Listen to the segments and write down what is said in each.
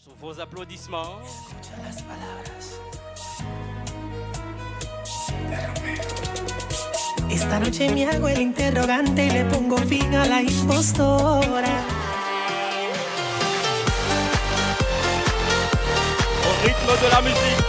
Sous vos applaudissements. Esta noche me hago el interrogante y le pongo fin a la impostora. Au rythme de la musique.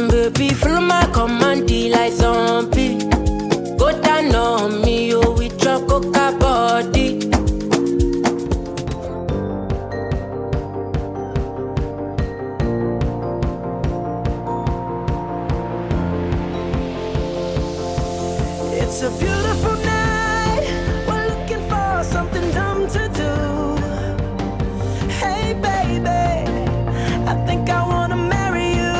Baby, follow my command, like zombie. Go down on me, you with your coca body. It's a beautiful night. We're looking for something dumb to do. Hey, baby, I think I wanna marry you.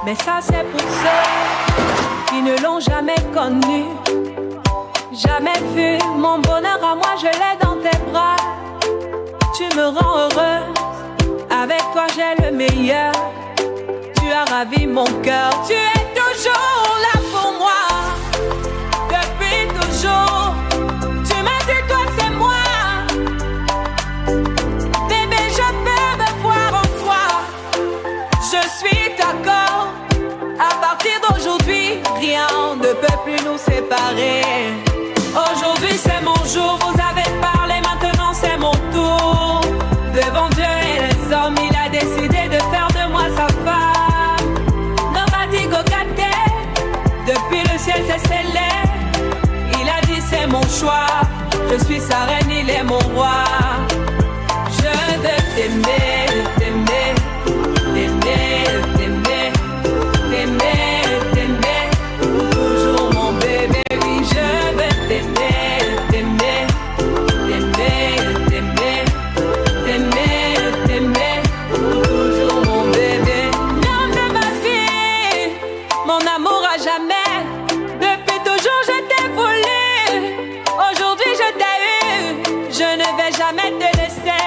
Mais ça c'est pour ceux qui ne l'ont jamais connu, jamais vu. Mon bonheur à moi, je l'ai dans tes bras. Tu me rends heureuse, avec toi j'ai le meilleur. Tu as ravi mon cœur, tu es toujours là pour moi. Depuis toujours, tu m'as dit toi c'est moi. Bébé, je peux me voir en toi. Je suis d'accord. À partir d'aujourd'hui, rien ne peut plus nous séparer. Aujourd'hui c'est mon jour, vous avez parlé, maintenant c'est mon tour. Devant Dieu et les hommes, il a décidé de faire de moi sa femme. Nobody go get there. Depuis le ciel c'est scellé. Il a dit c'est mon choix. Je suis sa reine, il est mon roi. Je veux t'aimer, t'aimer, t'aimer, t'aimer, t'aimer, t'aimer, toujours mon bébé, oui je veux t'aimer, t'aimer, t'aimer, t'aimer, t'aimer, t'aimer, toujours mon bébé. L'homme de ma vie, mon amour à jamais, depuis toujours je t'ai voulu, aujourd'hui je t'ai eu, je ne vais jamais te laisser,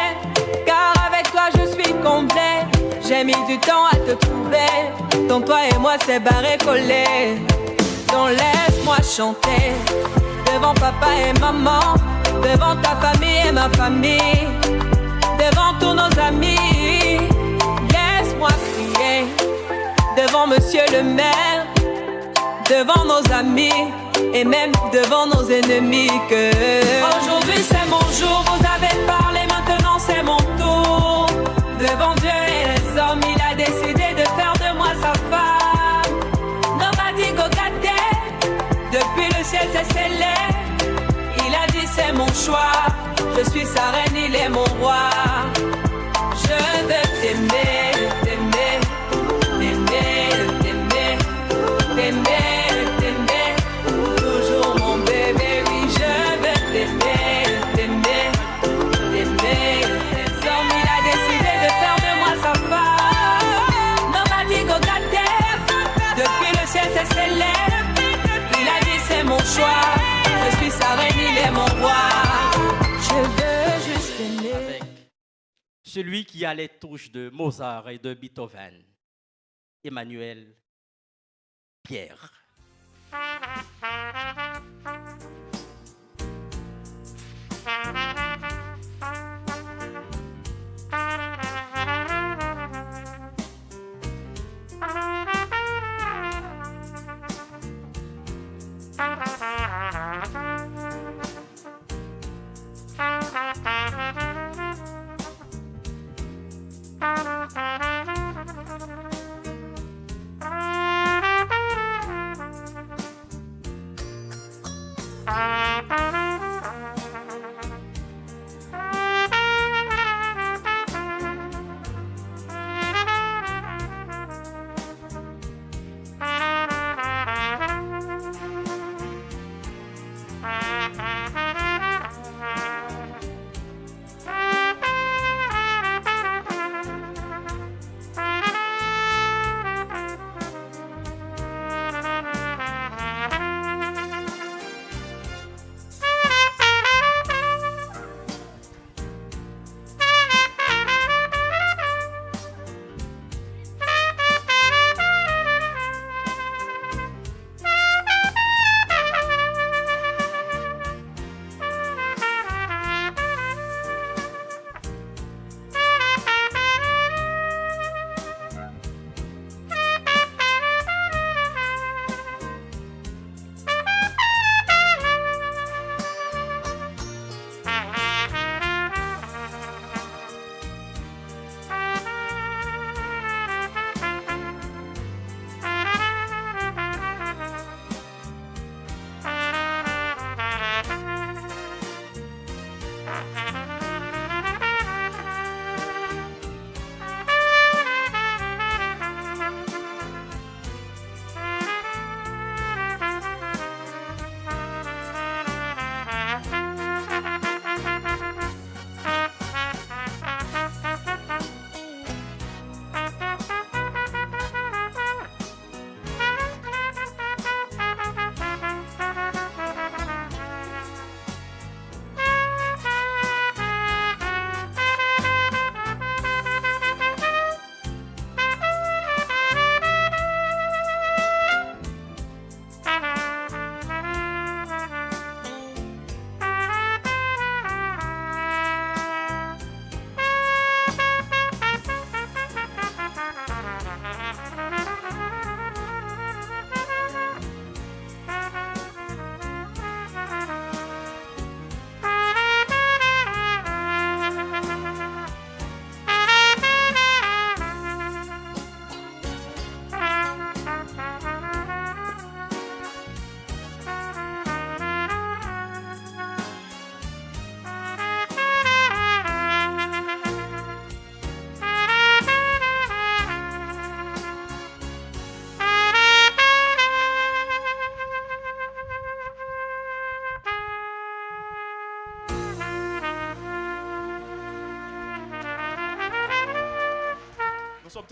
car avec toi je suis complet. J'ai mis du temps à te trouver. Ton toi et moi c'est barré collé. Donc laisse-moi chanter devant papa et maman, devant ta famille et ma famille, devant tous nos amis. Laisse-moi crier devant monsieur le maire, devant nos amis et même devant nos ennemis que aujourd'hui c'est mon jour, vous avez parlé, maintenant c'est mon tour. Devant Dieu et les hommes, il a décidé de faire de moi sa femme. Nobody go get there. Depuis le ciel c'est scellé. Il a dit c'est mon choix. Je suis sa reine, il est mon roi. Je veux t'aimer, t'aimer, t'aimer, t'aimer, t'aimer, t'aimer, toujours mon bébé, oui je veux t'aimer, t'aimer, t'aimer. Les hommes, il a décidé de faire de moi sa femme. Nobody go get there. Depuis le ciel c'est scellé. Il a dit c'est mon choix. Je suis sa reine, il est mon roi. Je veux juste aimer. Avec celui qui a les touches de Mozart et de Beethoven, Emmanuel Pierre.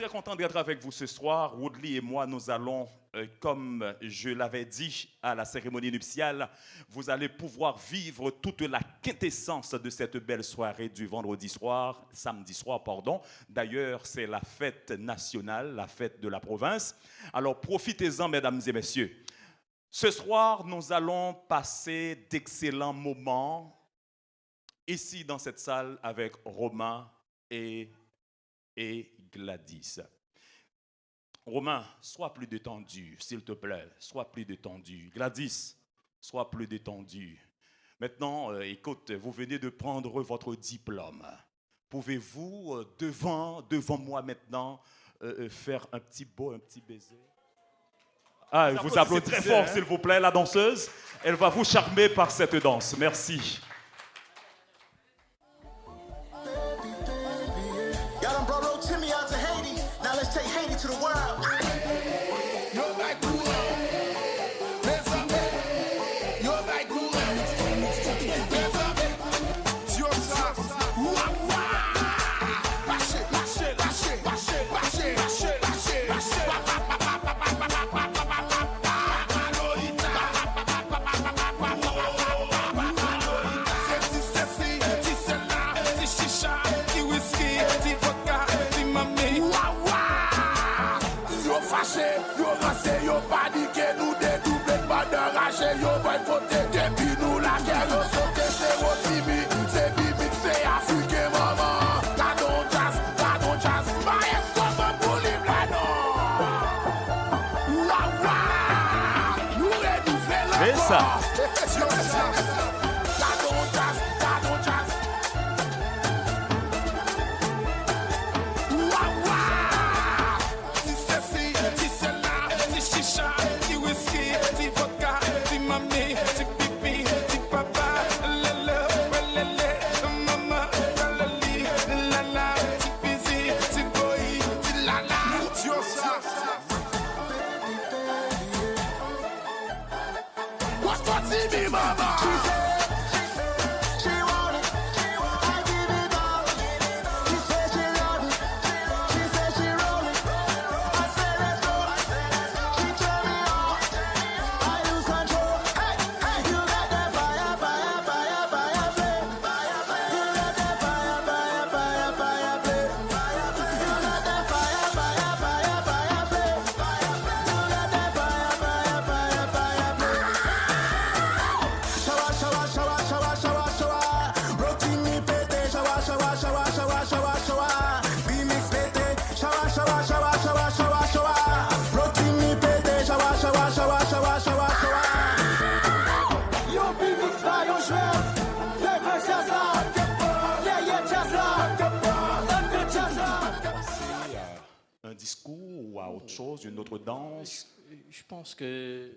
très content d'être avec vous ce soir. Woodley et moi, nous allons, comme je l'avais dit à la cérémonie nuptiale, vous allez pouvoir vivre toute la quintessence de cette belle soirée du samedi soir, pardon. D'ailleurs, c'est la fête nationale, la fête de la province. Alors, profitez-en, mesdames et messieurs. Ce soir, nous allons passer d'excellents moments ici dans cette salle avec Romain et Gladys. Romain, sois plus détendu, s'il te plaît. Sois plus détendu. Gladys, sois plus détendu. Maintenant, écoute, vous venez de prendre votre diplôme. Pouvez-vous, devant moi maintenant, faire un petit baiser? Ah, vous applaudissez très fort, s'il vous plaît, la danseuse. Elle va vous charmer par cette danse. Merci. Take Haiti to the world. You're like cool. Hands up. You're like cool. Hands up. It's your side. Lâche it, lâche it, lâche it, lâche it, lâche it, lâche it, lâche it, lâche it. Yo rassé, yo paniqué, nous dédoublé, pas de rage, yo boycotté. Depuis nous la guerre, yo sauté, c'est Rotimi, c'est Bibi, c'est Africain, maman. Gardons jazz, maïs comme un bouli blano. Ouah, nous renouvelons le corps. C'est ça. Gardons jazz. Ou à autre chose, une autre danse? Je pense qu'il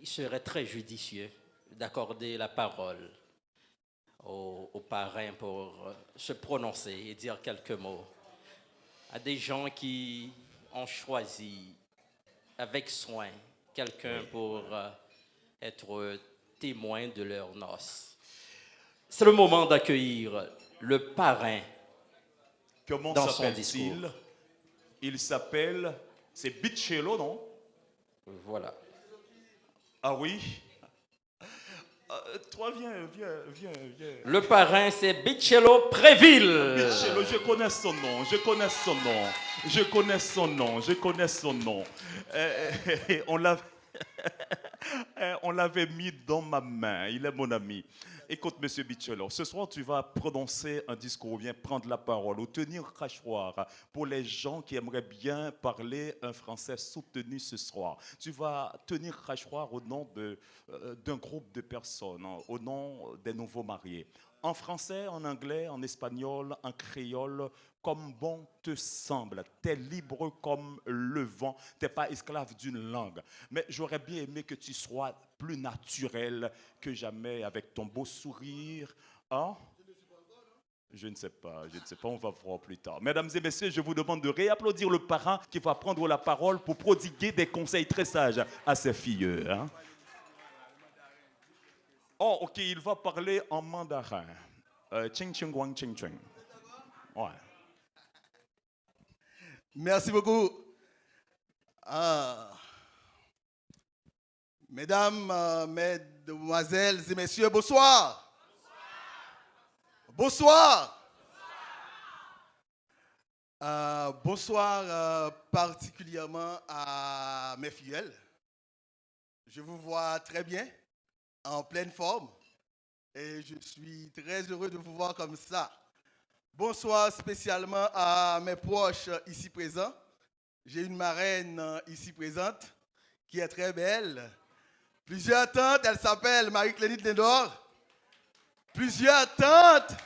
serait très judicieux d'accorder la parole au parrain pour se prononcer et dire quelques mots à des gens qui ont choisi avec soin quelqu'un pour être témoin de leurs noces. C'est le moment d'accueillir le parrain. Comment dans son discours. s'appelle-t-il? Il s'appelle, c'est Bichello, non? Voilà. Ah oui? Toi, viens. Le parrain, c'est Bichello Préville. Bichello, je connais son nom. On l'avait mis dans ma main. Il est mon ami. Écoute, monsieur Bichello, ce soir, tu vas prononcer un discours, ou bien prendre la parole, ou tenir crachoir pour les gens qui aimeraient bien parler un français soutenu ce soir. Tu vas tenir crachoir au nom d'un groupe de personnes, au nom des nouveaux mariés. En français, en anglais, en espagnol, en créole, comme bon te semble. Tu es libre comme le vent, tu n'es pas esclave d'une langue. Mais j'aurais bien aimé que tu sois plus naturel que jamais avec ton beau sourire. Hein? Je ne sais pas, on va voir plus tard. Mesdames et messieurs, je vous demande de réapplaudir le parrain qui va prendre la parole pour prodiguer des conseils très sages à ses filles. Hein? Oh, ok, il va parler en mandarin. Ching ching wang ching ching. Ouais. Merci beaucoup. Ah. Mesdames, mesdemoiselles et messieurs, bonsoir. Bonsoir. Bonsoir particulièrement à mes filleuls. Je vous vois très bien, en pleine forme, et je suis très heureux de vous voir comme ça. Bonsoir spécialement à mes proches ici présents. J'ai une marraine ici présente qui est très belle. Plusieurs tantes, elle s'appelle Marie-Clénite Lindor. Plusieurs tantes.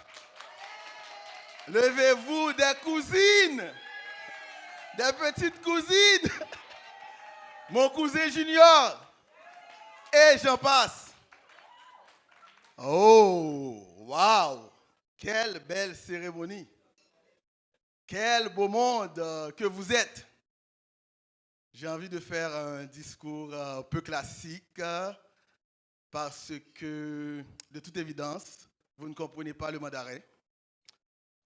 Levez-vous, des cousines, des petites cousines. Mon cousin Junior. Et j'en passe. Oh, waouh. Quelle belle cérémonie. Quel beau monde que vous êtes. J'ai envie de faire un discours un peu classique parce que, de toute évidence, vous ne comprenez pas le mandarin.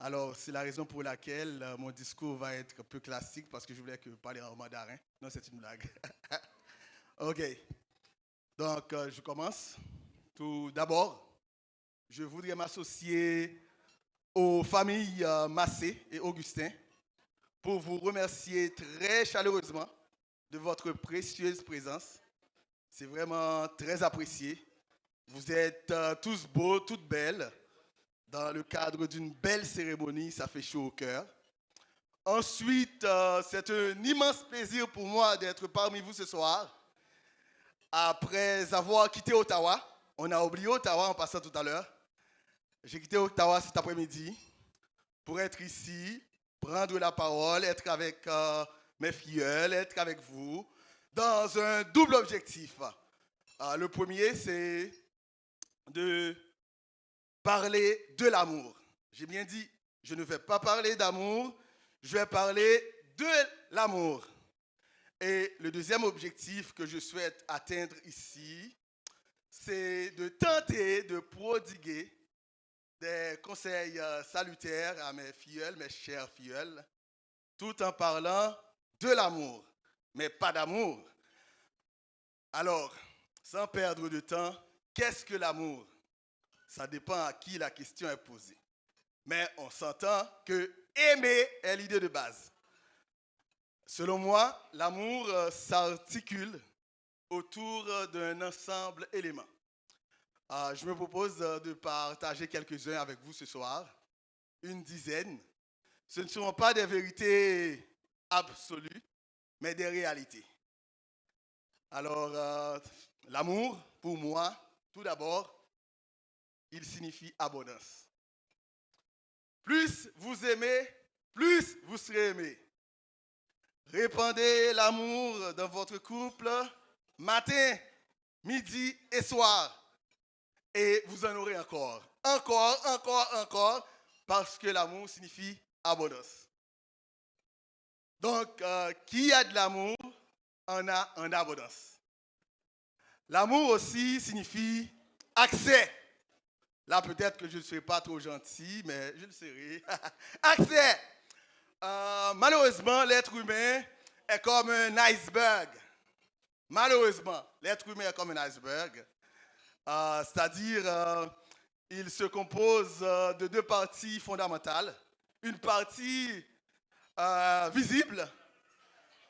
Alors, c'est la raison pour laquelle mon discours va être un peu classique parce que je voulais que vous parliez en mandarin. Non, c'est une blague. OK. Donc, je commence. Tout d'abord, je voudrais m'associer aux familles Massé et Augustin pour vous remercier très chaleureusement de votre précieuse présence. C'est vraiment très apprécié. Vous êtes tous beaux, toutes belles. Dans le cadre d'une belle cérémonie, ça fait chaud au cœur. Ensuite, c'est un immense plaisir pour moi d'être parmi vous ce soir. Après avoir quitté Ottawa, on a oublié Ottawa en passant tout à l'heure. J'ai quitté Ottawa cet après-midi pour être ici, prendre la parole, être avec mes filleuls, être avec vous, dans un double objectif. Le premier, c'est de parler de l'amour. J'ai bien dit, je ne vais pas parler d'amour, je vais parler de l'amour. Et le deuxième objectif que je souhaite atteindre ici, c'est de tenter de prodiguer des conseils salutaires à mes filleuls, mes chers filleuls, tout en parlant de l'amour, mais pas d'amour. Alors, sans perdre de temps, qu'est-ce que l'amour? Ça dépend à qui la question est posée. Mais on s'entend que aimer est l'idée de base. Selon moi, l'amour s'articule autour d'un ensemble d'éléments. Je me propose de partager quelques-uns avec vous ce soir, une dizaine. Ce ne seront pas des vérités absolues, mais des réalités. Alors, l'amour, pour moi, tout d'abord, il signifie abondance. Plus vous aimez, plus vous serez aimé. Répandez l'amour dans votre couple, matin, midi et soir. Et vous en aurez encore. Encore, parce que l'amour signifie abondance. Donc, qui a de l'amour, en a en abondance. L'amour aussi signifie accès. Là, peut-être que je ne serai pas trop gentil, mais je le serai. Accès. Malheureusement, l'être humain est comme un iceberg. Malheureusement, l'être humain est comme un iceberg. C'est-à-dire, il se compose de deux parties fondamentales. Une partie visible,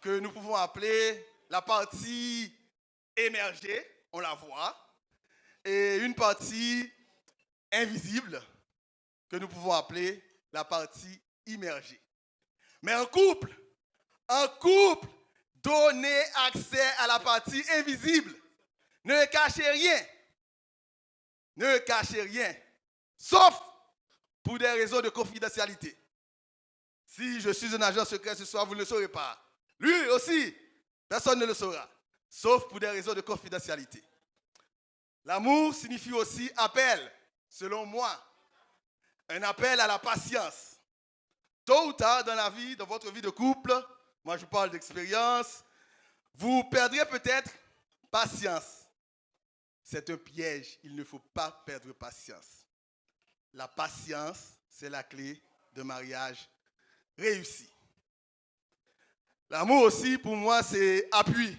que nous pouvons appeler la partie émergée, on la voit, et une partie invisible, que nous pouvons appeler la partie immergée. Mais un couple, donnez accès à la partie invisible. Ne cachez rien. Ne cachez rien. Sauf pour des raisons de confidentialité. Si je suis un agent secret ce soir, vous ne le saurez pas. Lui aussi, personne ne le saura. Sauf pour des raisons de confidentialité. L'amour signifie aussi appel, selon moi. Un appel à la patience. Tôt ou tard dans la vie, dans votre vie de couple, moi je parle d'expérience, vous perdrez peut-être patience. C'est un piège, il ne faut pas perdre patience. La patience, c'est la clé de mariage réussi. L'amour aussi, pour moi, c'est appui.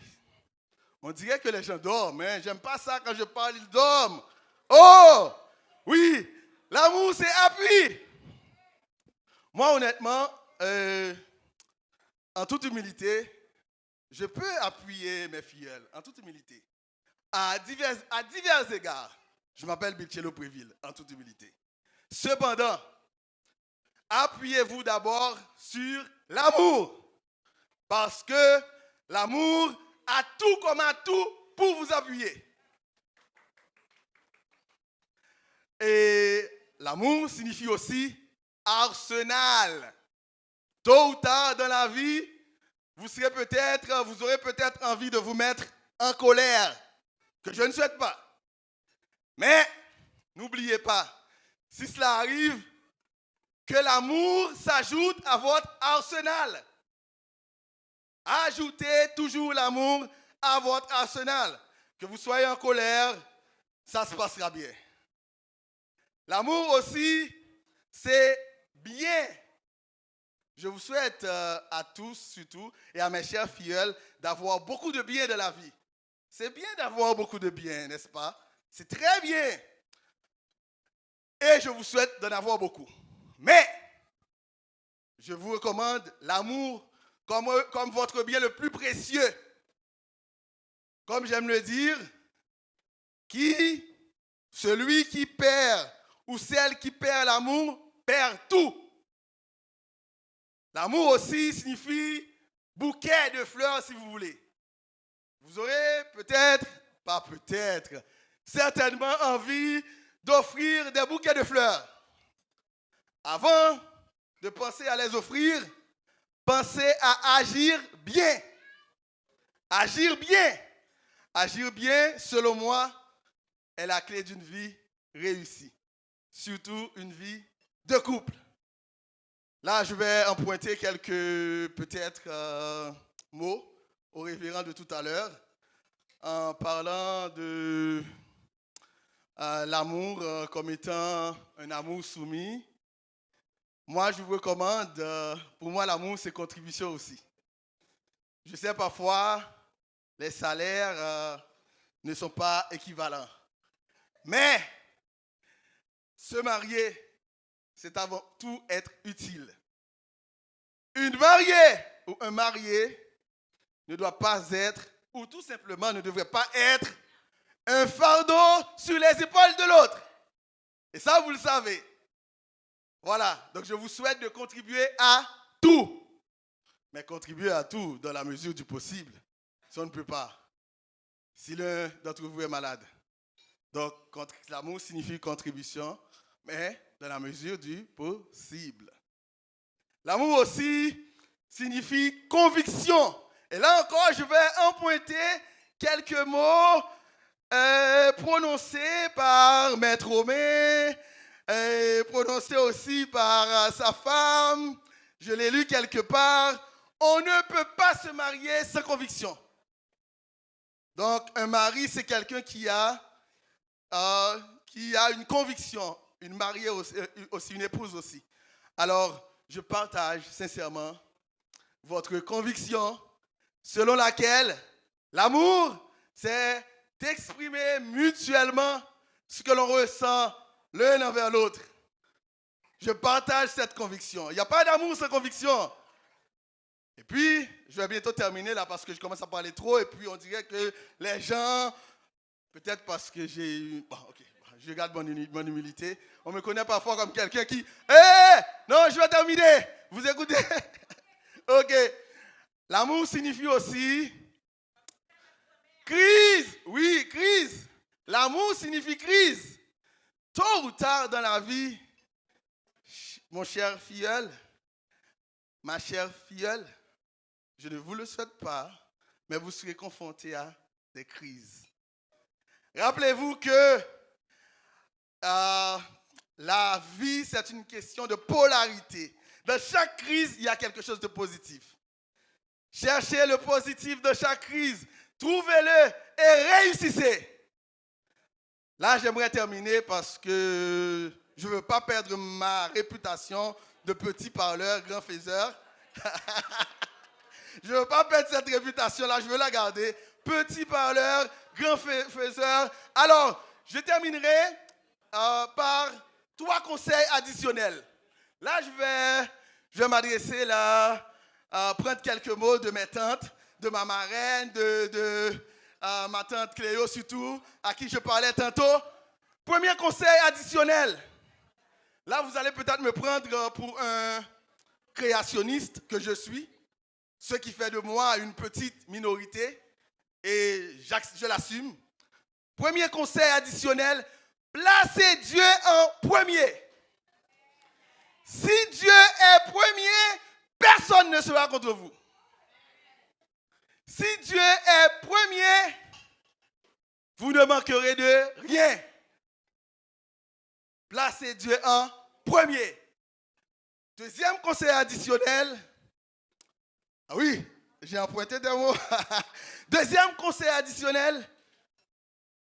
On dirait que les gens dorment, hein. J'aime pas ça quand je parle, ils dorment. Oh, oui, l'amour, c'est appui. Moi, honnêtement, en toute humilité, je peux appuyer mes filleuls, en toute humilité. À divers égards. Je m'appelle Bichello Préville, en toute humilité. Cependant, appuyez-vous d'abord sur l'amour. Parce que l'amour a tout comme un tout pour vous appuyer. Et l'amour signifie aussi arsenal. Tôt ou tard dans la vie, vous aurez peut-être envie de vous mettre en colère, que je ne souhaite pas. Mais n'oubliez pas, si cela arrive, que l'amour s'ajoute à votre arsenal. Ajoutez toujours l'amour à votre arsenal. Que vous soyez en colère, ça se passera bien. L'amour aussi, c'est bien. Je vous souhaite à tous, surtout, et à mes chers filleuls, d'avoir beaucoup de bien de la vie. C'est bien d'avoir beaucoup de bien, n'est-ce pas? C'est très bien. Et je vous souhaite d'en avoir beaucoup. Mais, je vous recommande l'amour comme votre bien le plus précieux. Comme j'aime le dire, celui qui perd ou celle qui perd l'amour, perd tout. L'amour aussi signifie bouquet de fleurs, si vous voulez. Vous aurez certainement envie d'offrir des bouquets de fleurs. Avant de penser à les offrir, pensez à agir bien. Agir bien. Agir bien, selon moi, est la clé d'une vie réussie. Surtout une vie de couple. Là, je vais emprunter quelques, peut-être, mots au révérend de tout à l'heure, en parlant de l'amour comme étant un amour soumis. Moi, je vous recommande, pour moi, l'amour, c'est contribution aussi. Je sais parfois, les salaires ne sont pas équivalents. Mais, se marier, c'est avant tout être utile. Une mariée ou un marié ne doit pas être, ou tout simplement ne devrait pas être, un fardeau sur les épaules de l'autre. Et ça, vous le savez. Voilà, donc je vous souhaite de contribuer à tout. Mais contribuer à tout dans la mesure du possible. Si on ne peut pas. Si l'un d'entre vous est malade. Donc, l'amour signifie contribution, mais dans la mesure du possible. L'amour aussi signifie conviction. Et là encore, je vais emprunter quelques mots prononcés par Maître Homé, prononcés aussi par sa femme. Je l'ai lu quelque part. On ne peut pas se marier sans conviction. Donc, un mari, c'est quelqu'un qui a une conviction. Une mariée aussi, une épouse aussi. Alors, je partage sincèrement votre conviction selon laquelle l'amour, c'est d'exprimer mutuellement ce que l'on ressent l'un envers l'autre. Je partage cette conviction. Il n'y a pas d'amour sans conviction. Et puis, je vais bientôt terminer là parce que je commence à parler trop et puis on dirait que les gens, peut-être parce que j'ai eu... Bon, ok. Je garde mon humilité. On me connaît parfois comme quelqu'un qui... Non, je vais terminer. Vous écoutez? Ok. L'amour signifie aussi... Crise. Oui, crise. L'amour signifie crise. Tôt ou tard dans la vie, mon cher filleul, ma chère filleule, je ne vous le souhaite pas, mais vous serez confrontés à des crises. Rappelez-vous que la vie, c'est une question de polarité. Dans chaque crise, il y a quelque chose de positif. Cherchez le positif de chaque crise. Trouvez-le et réussissez. Là, j'aimerais terminer parce que je ne veux pas perdre ma réputation de petit parleur, grand faiseur. Je ne veux pas perdre cette réputation-là, je veux la garder. Petit parleur, grand faiseur. Alors, je terminerai par 3 conseils additionnels. Là, je vais m'adresser là, prendre quelques mots de mes tantes, de ma marraine, de ma tante Cléo surtout, à qui je parlais tantôt. Premier conseil additionnel. Là, vous allez peut-être me prendre pour un créationniste que je suis, ce qui fait de moi une petite minorité, et je l'assume. Premier conseil additionnel, placez Dieu en premier. Si Dieu est premier, personne ne sera contre vous. Si Dieu est premier, vous ne manquerez de rien. Placez Dieu en premier. Deuxième conseil additionnel. Ah oui, j'ai emprunté des mots. Deuxième conseil additionnel.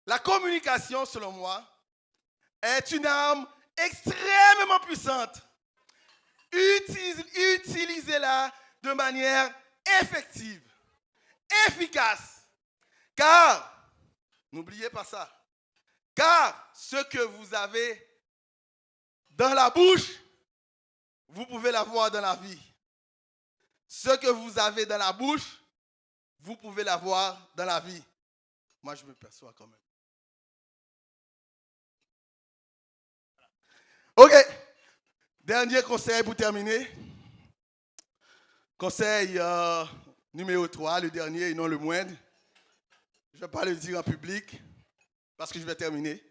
La communication, selon moi, est une arme extrêmement puissante. Utilisez-la de manière effective, efficace. Car, n'oubliez pas ça, car ce que vous avez dans la bouche, vous pouvez l'avoir dans la vie. Ce que vous avez dans la bouche, vous pouvez l'avoir dans la vie. Moi, je me perçois quand même. OK. Dernier conseil pour terminer. Conseil numéro 3, le dernier et non le moindre. Je ne vais pas le dire en public parce que je vais terminer.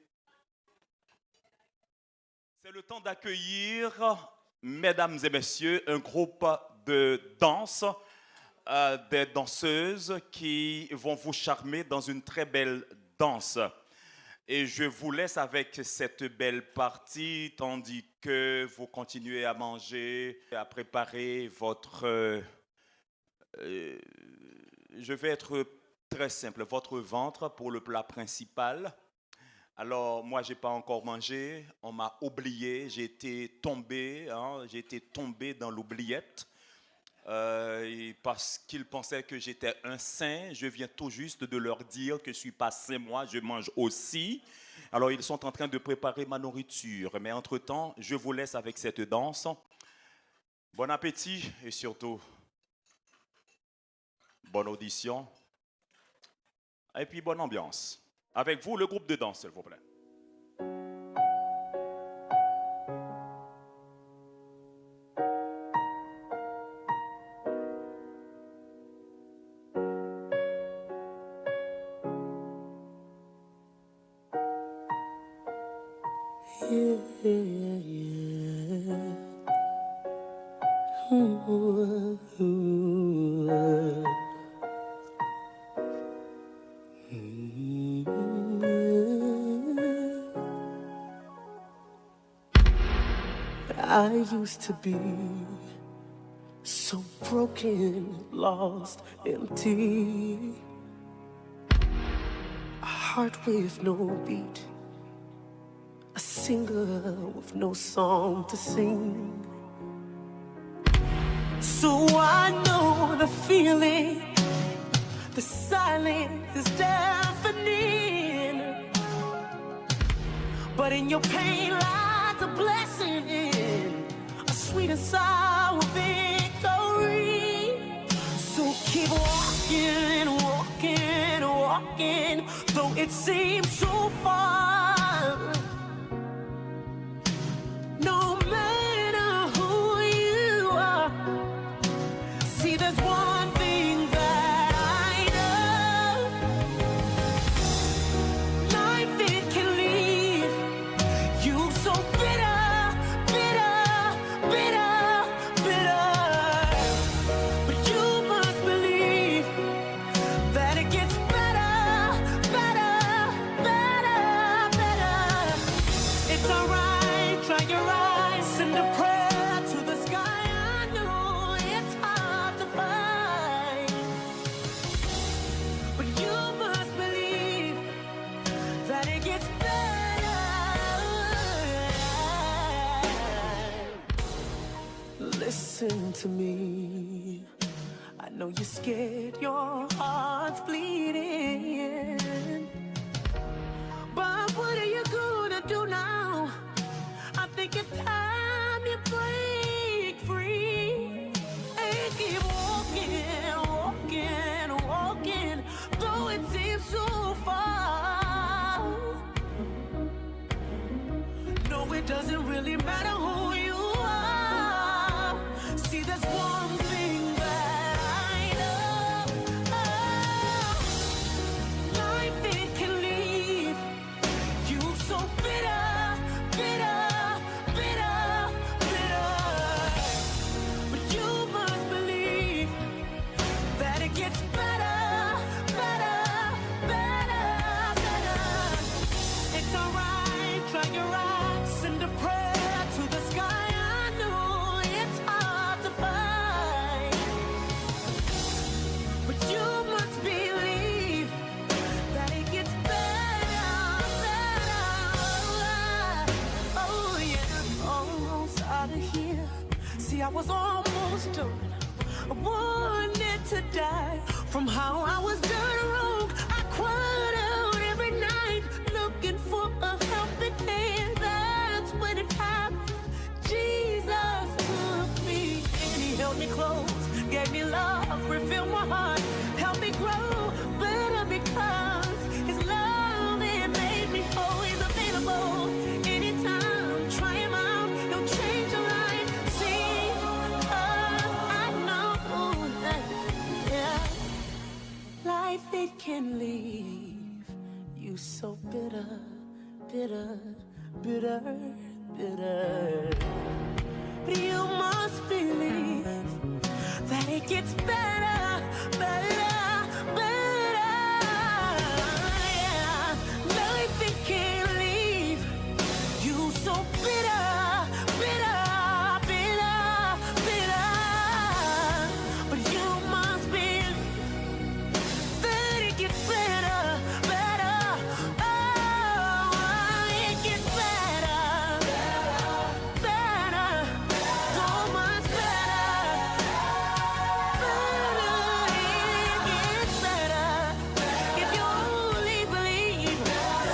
C'est le temps d'accueillir, mesdames et messieurs, un groupe de danse, des danseuses qui vont vous charmer dans une très belle danse. Et je vous laisse avec cette belle partie, tandis que vous continuez à manger, à préparer votre... je vais être très simple, votre ventre pour le plat principal. Alors, moi, je n'ai pas encore mangé, on m'a oublié, j'ai été tombé dans l'oubliette. Parce qu'ils pensaient que j'étais un saint. Je viens tout juste de leur dire que je ne suis pas saint, moi, je mange aussi. Alors, ils sont en train de préparer ma nourriture. Mais entre-temps, je vous laisse avec cette danse. Bon appétit et surtout, bonne audition. Et puis, bonne ambiance. Avec vous, le groupe de danse, s'il vous plaît. I used to be so broken, lost, empty. A heart with no beat, a singer with no song to sing. So I know the feeling, the silence is deafening. But in your pain lies a blessing, a sweet and sour victory. So keep walking, walking, walking, though it seems so far. No matter who you are, see there's one thing that I know. Life, it can leave you so bitter, bitter, bitter, bitter. But you must believe that it gets better, better, better, better. It's alright, try your eyes, send a prayer to the sky. I know it's hard to find, but you must believe that it gets better. Listen to me. I know you're scared, your heart's bleeding. But what are you gonna do now? I think it's time you break free and keep walking, walking, walking, though it seems so far. No, it doesn't really matter who you are. See, there's one thing that I know. Life, it can leave you so bitter, bitter, bitter, bitter. But you must believe that it gets better, better, better, better. It's alright, try your eyes, send a prayer to the sky. I know it's hard to find, but you must believe that it gets better, better. Oh yeah, almost out of here. See, I was almost done. I wanted to die from how I was done wrong. I cried out every night looking for a helping hand. That's when it happened. Jesus took me and he held me close, gave me love, refilled my heart, helped me grow better because his love, it made me whole. He's available anytime. Try him out, he'll change your life. See, I know that, yeah, life, it can leave you so bitter, bitter, bitter, bitter. But you must believe that it gets better, better, better. Yeah, life, it can leave you so bitter, bitter, bitter, bitter. But you must believe that it gets better, better. Oh, it gets better, better, so much better, better. It gets better if you only believe.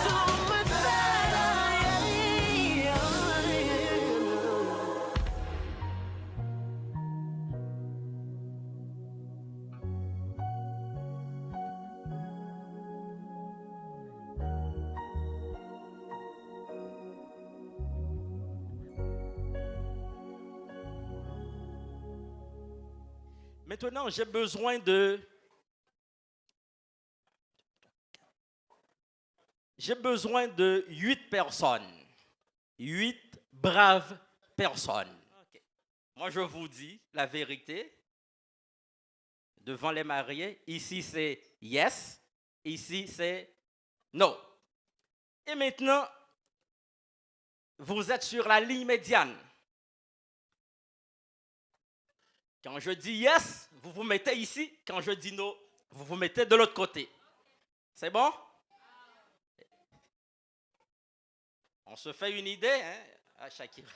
So much better, yeah. Maintenant, j'ai besoin de... J'ai besoin de 8 personnes. 8 braves personnes. Ok. Moi, je vous dis la vérité. Devant les mariés, ici c'est yes, ici c'est no. Et maintenant, vous êtes sur la ligne médiane. Quand je dis yes, vous vous mettez ici. Quand je dis no, vous vous mettez de l'autre côté. C'est bon? On se fait une idée, hein, à Shakira.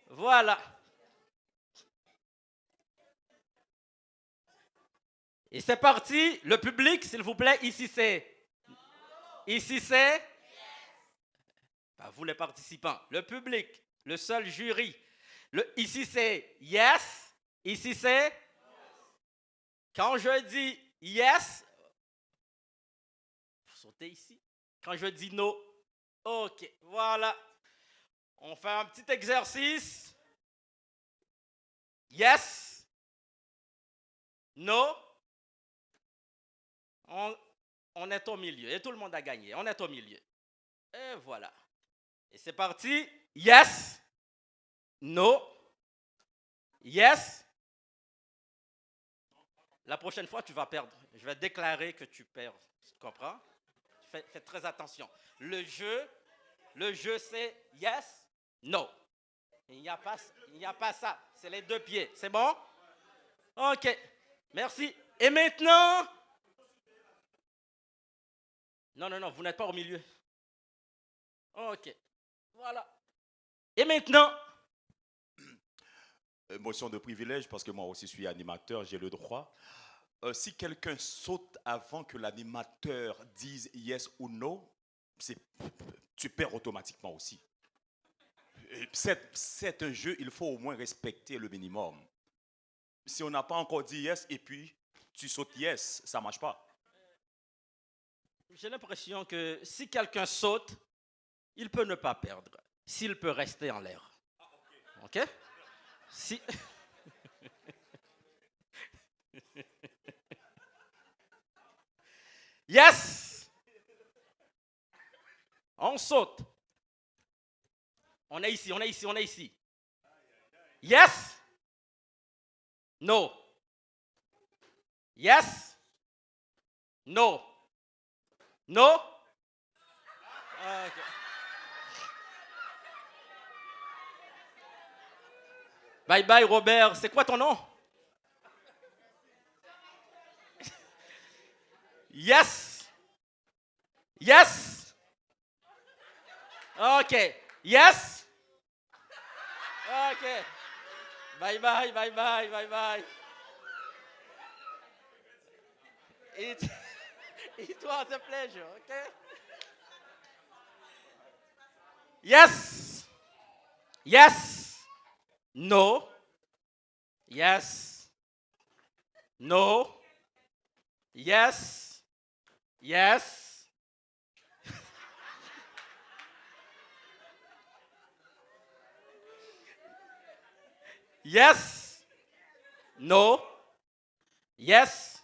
Voilà. Et c'est parti. Le public, s'il vous plaît, ici c'est... Ici c'est... Bah, vous les participants. Le public, le seul jury. Ici c'est yes. Ici c'est... Quand je dis yes, vous sautez ici. Quand je dis no, ok, voilà. On fait un petit exercice. Yes. No. On est au milieu. Et tout le monde a gagné. On est au milieu. Et voilà. Et c'est parti. Yes. No. Yes. La prochaine fois, tu vas perdre. Je vais déclarer que tu perds. Tu comprends? Fais très attention. Le jeu, c'est yes, no. Il n'y a pas ça. C'est les deux pieds. C'est bon? OK. Merci. Et maintenant... Non, vous n'êtes pas au milieu. OK. Voilà. Et maintenant... Motion de privilège, parce que moi aussi je suis animateur, j'ai le droit. Si quelqu'un saute avant que l'animateur dise yes ou no, tu perds automatiquement aussi. C'est un jeu, il faut au moins respecter le minimum. Si on n'a pas encore dit yes et puis tu sautes yes, ça ne marche pas. J'ai l'impression que si quelqu'un saute, il peut ne pas perdre. S'il peut rester en l'air. OK? Si... Yes! On saute. On est ici, on est ici, on est ici. Yes? No. Yes? No. No? Okay. Bye bye Robert, c'est quoi ton nom? Yes. Yes. OK. Yes. OK. Bye bye, bye bye, bye bye. It was a pleasure, okay? Yes. Yes. No. Yes. No. Yes. Yes. Yes. No. Yes.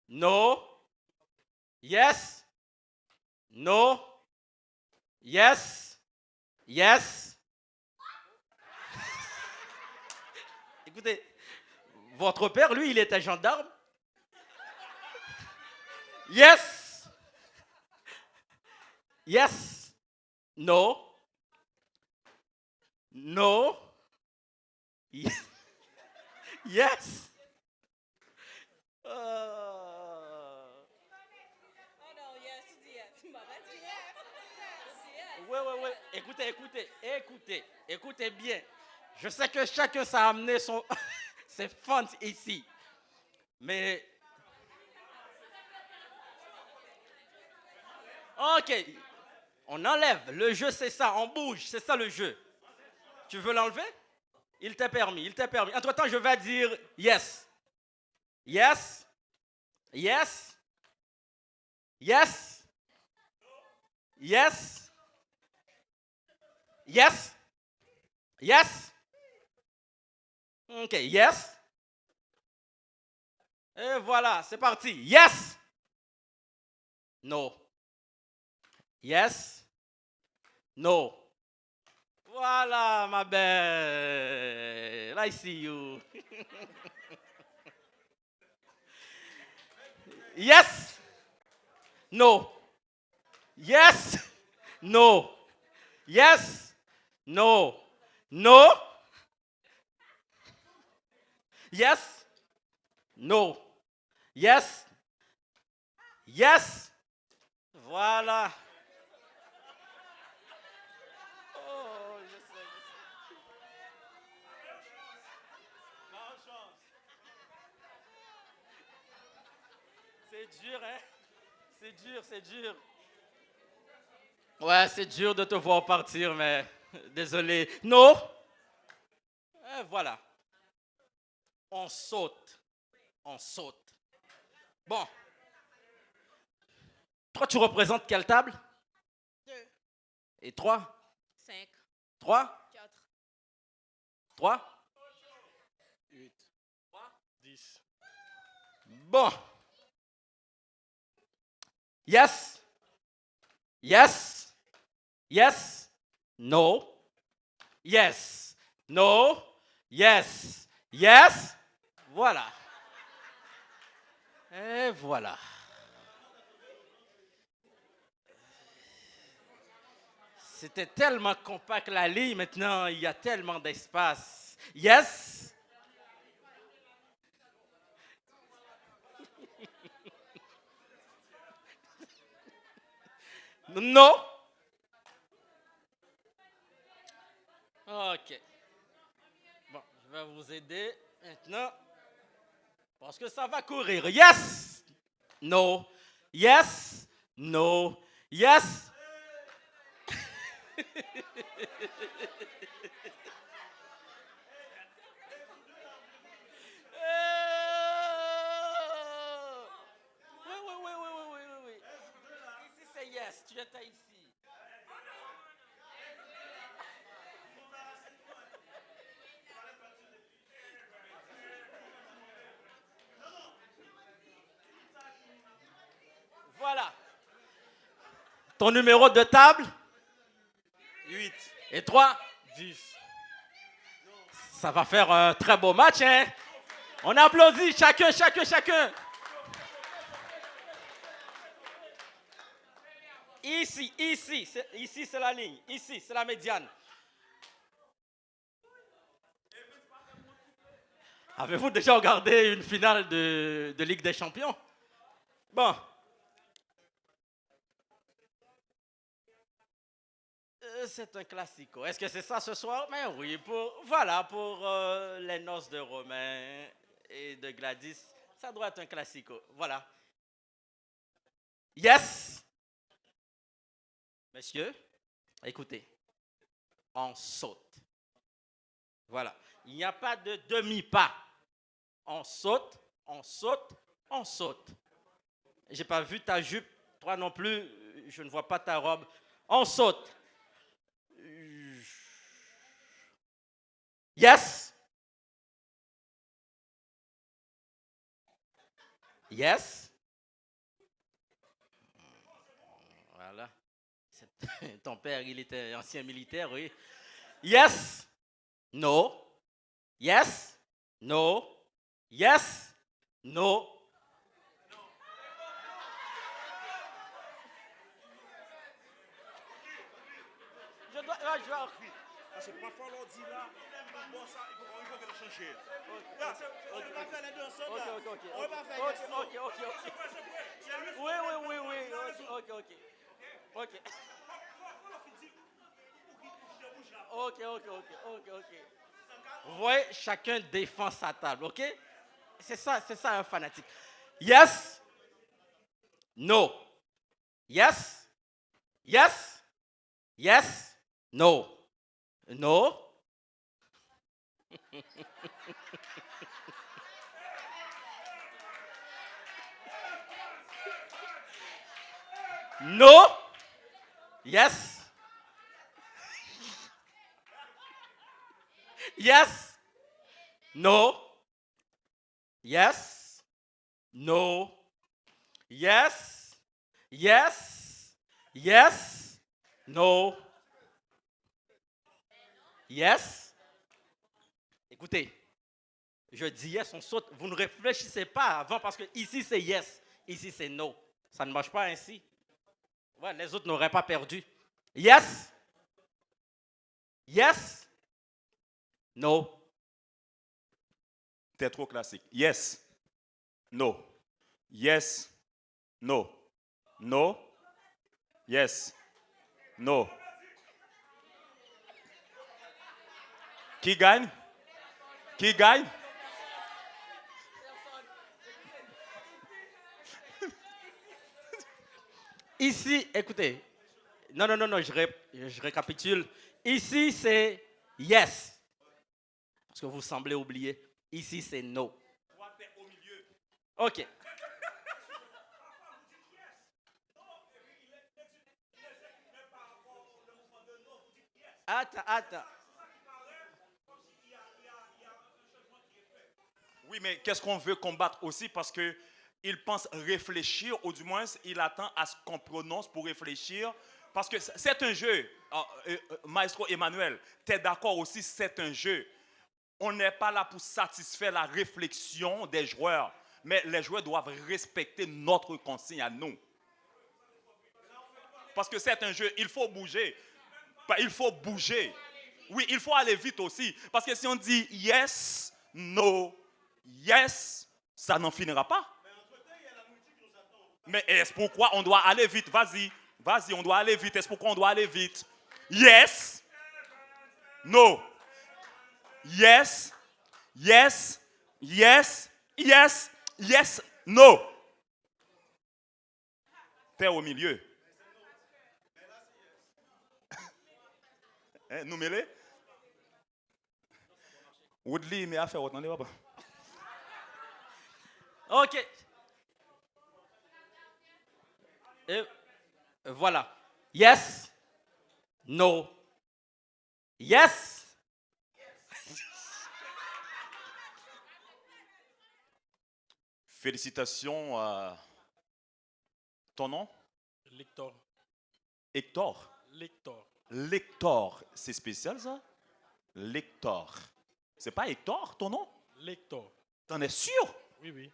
No. Yes. No. Yes. Yes. Écoutez, votre père, lui, il était gendarme. Yes. Yes. No. No. Yes. Oui. Écoutez bien. Je sais que chacun s'est amené ses funds ici. Mais... OK. On enlève. Le jeu, c'est ça. On bouge. C'est ça le jeu. Tu veux l'enlever? Il t'est permis. Entre-temps, je vais dire yes. Yes. Yes. Yes. Yes. Yes. Yes. OK. Yes. Et voilà, c'est parti. Yes. No. Yes. No. Voilà, ma belle. I see you. Yes. No. Yes. No. Yes. No. No. Yes. No. Yes. Yes. Voilà. Oh, je sais. C'est dur, hein? C'est dur. Ouais, c'est dur de te voir partir, mais désolé. Non. Voilà. On saute. Bon. Toi, tu représentes quelle table? 2, Et 3? 5, 3? 4, 3? 8, 10. Bon. Yes. Yes. Yes. No. Yes. No. Yes. Yes. Voilà. Et voilà. C'était tellement compact la ligne, maintenant il y a tellement d'espace. Yes. No. OK. Bon, je vais vous aider maintenant. Parce que ça va courir. Yes! No. Yes! No. Yes! Oui. Ici, c'est yes. Tu étais ici. Voilà. Ton numéro de table? 8. Et toi? 10. Ça va faire un très beau match, hein? On applaudit chacun. Ici, c'est la ligne. Ici, c'est la médiane. Avez-vous déjà regardé une finale de Ligue des Champions? Bon. C'est un classico. Est-ce que c'est ça ce soir? Mais oui, pour les noces de Romain et de Gladys, ça doit être un classico. Voilà. Yes! Messieurs, écoutez, on saute. Voilà. Il n'y a pas de demi-pas. On saute. J'ai pas vu ta jupe, toi non plus, je ne vois pas ta robe. On saute. Yes. Yes. Voilà. Ton père, il était ancien militaire, oui. Yes. No. Yes. No. Yes. No. Je dois Parce que parfois l'on dit là, bon ça, il faut que le changer. Là, c'est pas faire les deux ensemble là. On va pas faire les deux. Ok. Oui. Ok. Vous voyez, chacun défend sa table, ok? C'est ça un fanatique. Yes. No. Yes. No. No. No. Yes. Yes. No. Yes. No. Yes. No. Yes. Écoutez, je dis yes, on saute. Vous ne réfléchissez pas avant parce que ici c'est yes, ici c'est no. Ça ne marche pas ainsi. Ouais, les autres n'auraient pas perdu. Yes. No. T'es trop classique. Yes. No. Yes. No. No. Yes. No. Qui gagne? Ici, écoutez. Non, je récapitule. Ici, c'est yes. Parce que vous semblez oublier. Ici, c'est no. OK. Attends. Oui, mais qu'est-ce qu'on veut combattre aussi? Parce qu'il pense réfléchir, ou du moins, il attend à ce qu'on prononce pour réfléchir. Parce que c'est un jeu. Maestro Emmanuel, tu es d'accord aussi, c'est un jeu. On n'est pas là pour satisfaire la réflexion des joueurs. Mais les joueurs doivent respecter notre consigne à nous. Parce que c'est un jeu, il faut bouger. Il faut bouger. Oui, il faut aller vite aussi. Parce que si on dit yes, no, yes, ça n'en finira pas. Mais est-ce pourquoi on doit aller vite? Vas-y, on doit aller vite. Est-ce pourquoi on doit aller vite? Yes, no, yes, Yes, yes, yes, yes, no. T'es au milieu. Hein, nous mêlés? Woodley, mais à faire autant de papa. OK. Et voilà. Yes. No. Yes. Félicitations à ton nom? Lector. Hector. Lector. Lector. C'est spécial ça? Lector. C'est pas Hector ton nom? Lector. T'en es sûr? Oui, oui.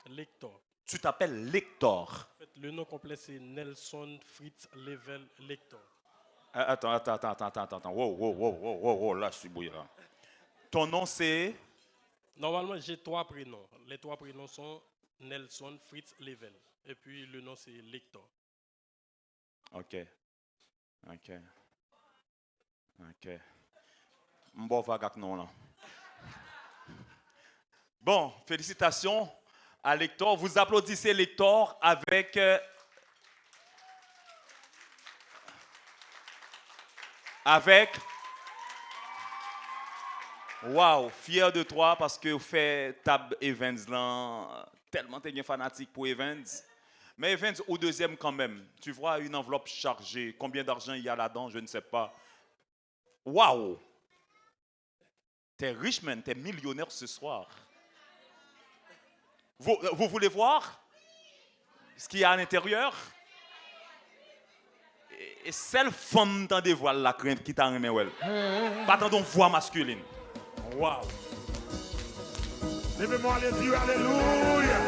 Lector. Tu t'appelles Lector. En fait, le nom complet, c'est Nelson Fritz Level Lector. Attends. Wow, là, je suis bouillant. Là. Ton nom, c'est... Normalement, j'ai 3 prénoms. Les 3 prénoms sont Nelson Fritz Level. Et puis, le nom, c'est Lector. OK. Bon, va gâter non, là. Bon, félicitations à Lector. Vous applaudissez Lector avec... Wow, fier de toi parce que vous faites Tab Evans là, tellement t'es bien fanatique pour Evans. Mais Evans au deuxième quand même. Tu vois une enveloppe chargée. Combien d'argent il y a là-dedans, je ne sais pas. Wow. T'es riche, man. T'es millionnaire ce soir. Vous voulez voir ce qu'il y a à l'intérieur? Et celle femme dans des voiles la crainte qui t'a remis, well. Pas dans ton voix masculine. Wow. Levez-moi les yeux, alléluia.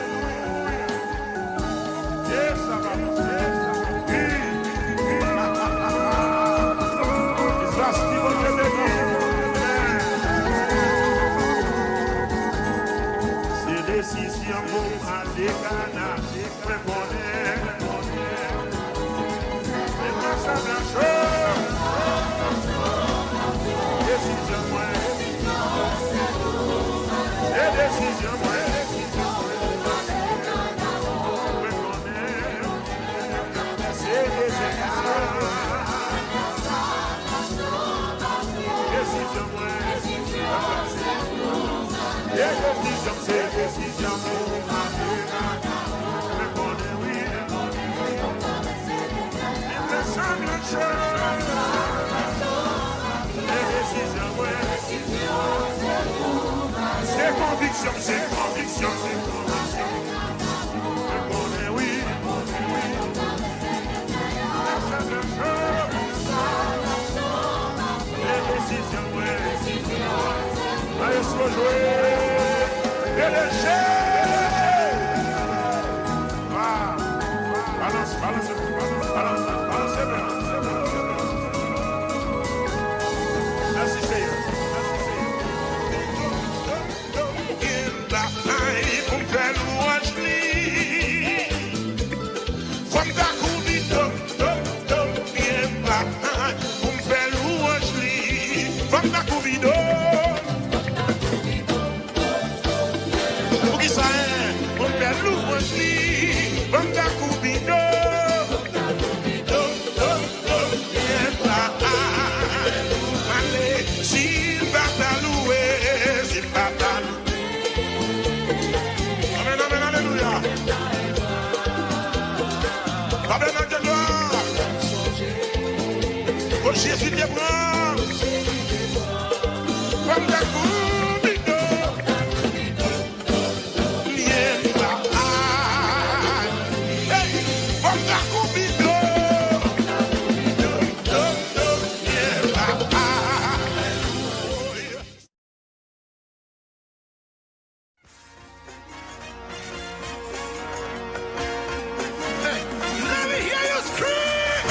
Yes, ça va. C'est décision pour aller Ghana. C'est conviction, c'est conviction, c'est conviction. Je connais, oui. Les décisions, oui. Allez, se rejouer. Et les balance, balance, bien. Merci Seigneur. Jésus te prend comme ta coubido, viens là, hey, comme ta coubido, viens là. Let me hear you scream.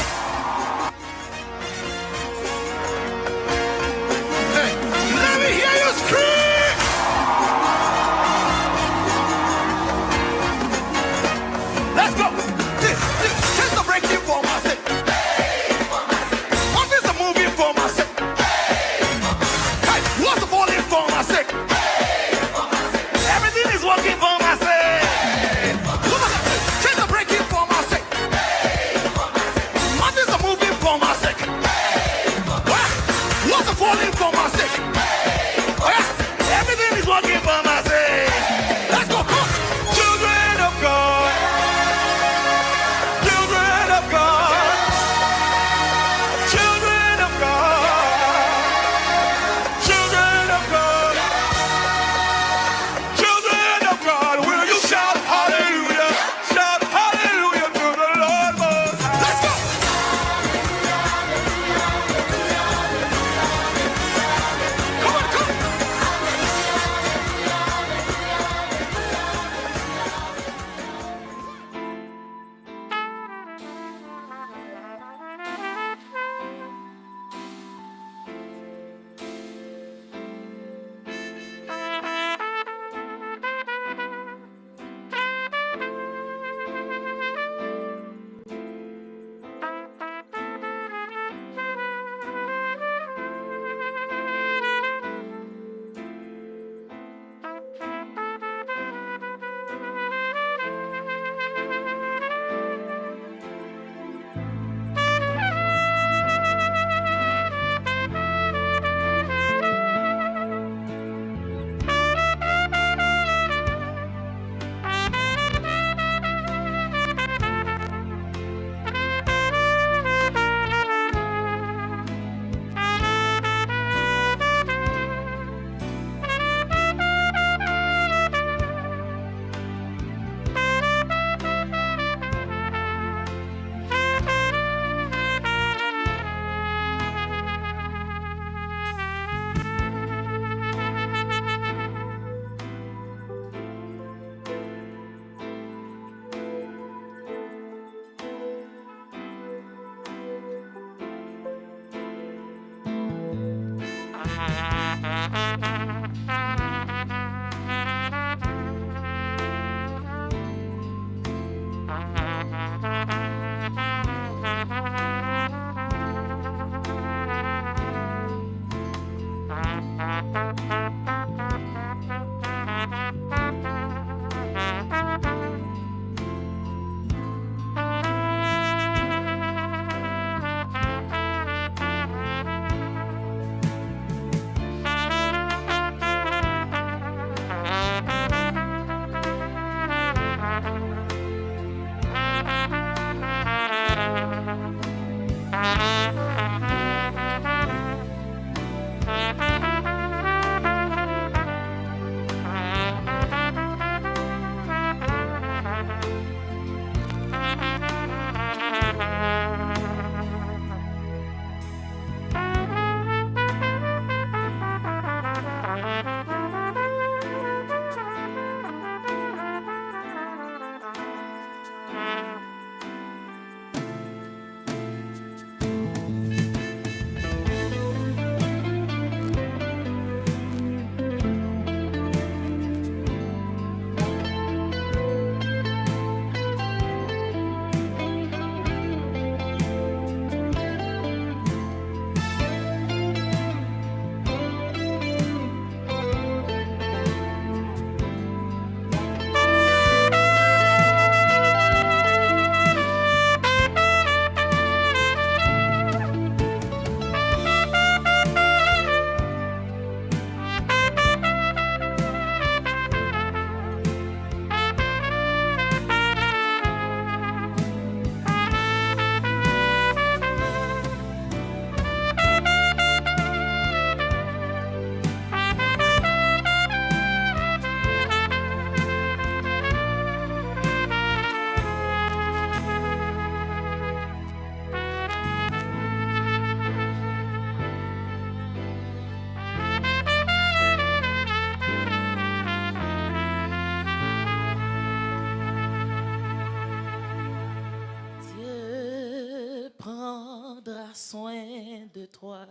prendra soin de toi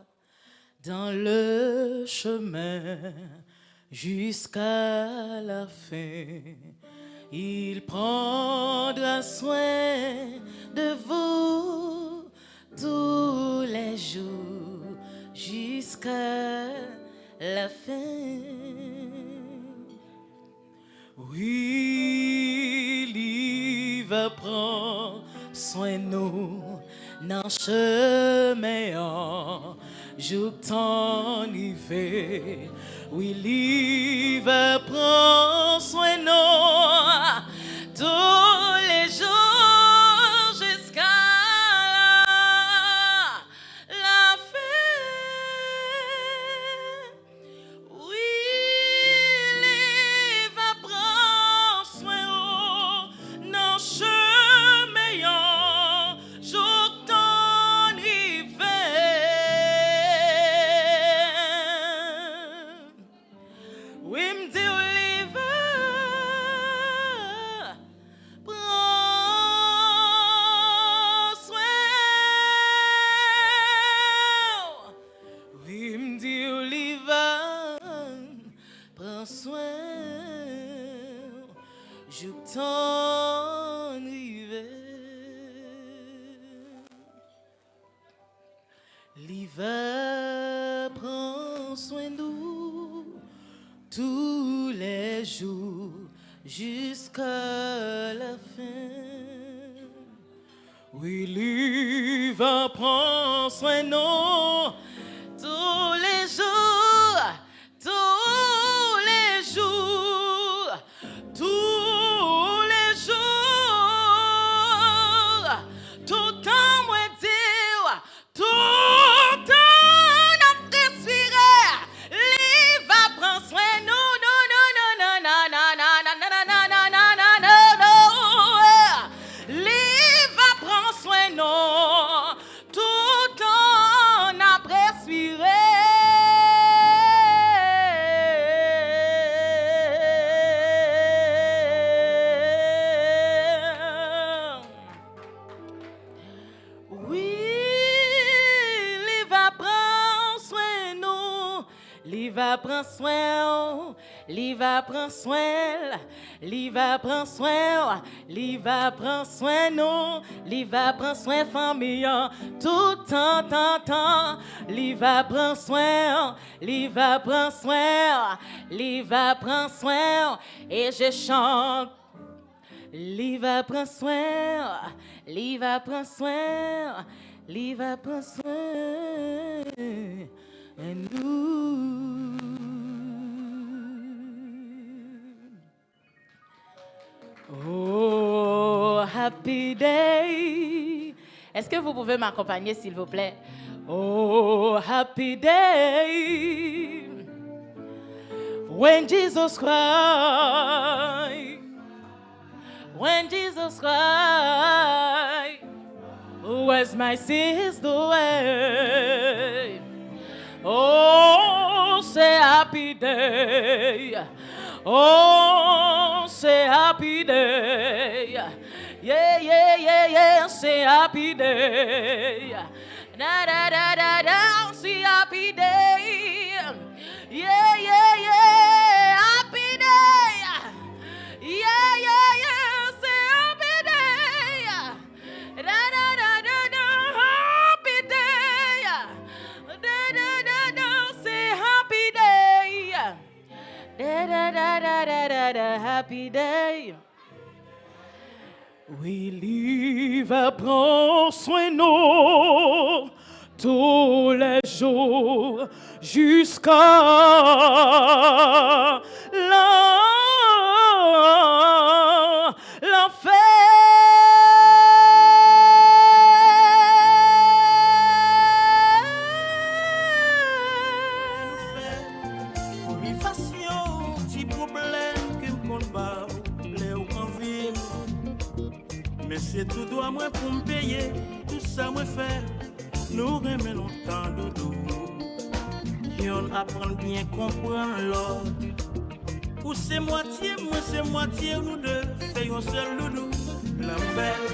dans le chemin jusqu'à la fin. Il prendra soin de vous tous les jours jusqu'à la fin. Oui, il va prendre soin de nous dans le chemin. Jour ton hiver, oui, il va prendre soin de nous tous les jours jusqu'à la fin. Oui, il va prendre soin de nous dans le chemin. Jour ton hiver. Oui, me dit Oliver, prends soin. Oui, me dit Oliver, prends soin. Je t'en rive. L'hiver prend soin de nous tous les jours jusqu'à la fin. Oui, l'hiver prend soin de nous tous les jours, tous les jours, tous les jours, tout le temps, moi dire, tout le temps, n'a respiré. L'hiver prend soin de nous, non, non, non, non, non, non, non, non, non, non, non, non, non, non. L'hiver prend soin de nous, tout le temps, n'a respiré. Oui, l'hiver prend soin de nous, l'hiver prend soin, l'hiver prend soin, l'hiver prend soin, l'hiver prend soin nous, l'hiver prend soin famille, tout temps, l'hiver prend soin, l'hiver prend soin, l'hiver prend soin, et je chante. L'hiver prend soin, l'hiver prend soin, l'hiver prend soin de nous. Oh, happy day. Est-ce que vous pouvez m'accompagner, s'il vous plaît? Oh, happy day. When Jesus cried. When Jesus cried, where's my sins away? Oh, say happy day. Oh, say happy day. Yeah, yeah, yeah, yeah, say happy day. Da, da, da, da, da, say happy day. Yeah, yeah, yeah, happy day. Yeah, yeah, yeah. Happy day. Oui, l'hiver prend soin de nous tous les jours jusqu'à la fin. Mais c'est tout droit moi pour me payer, tout ça moi faire. Nous remet longtemps doudou. Y'en apprend bien comprendre l'autre. Ou c'est moitié, moi c'est moitié, nous deux faisons seul doudou. La belle.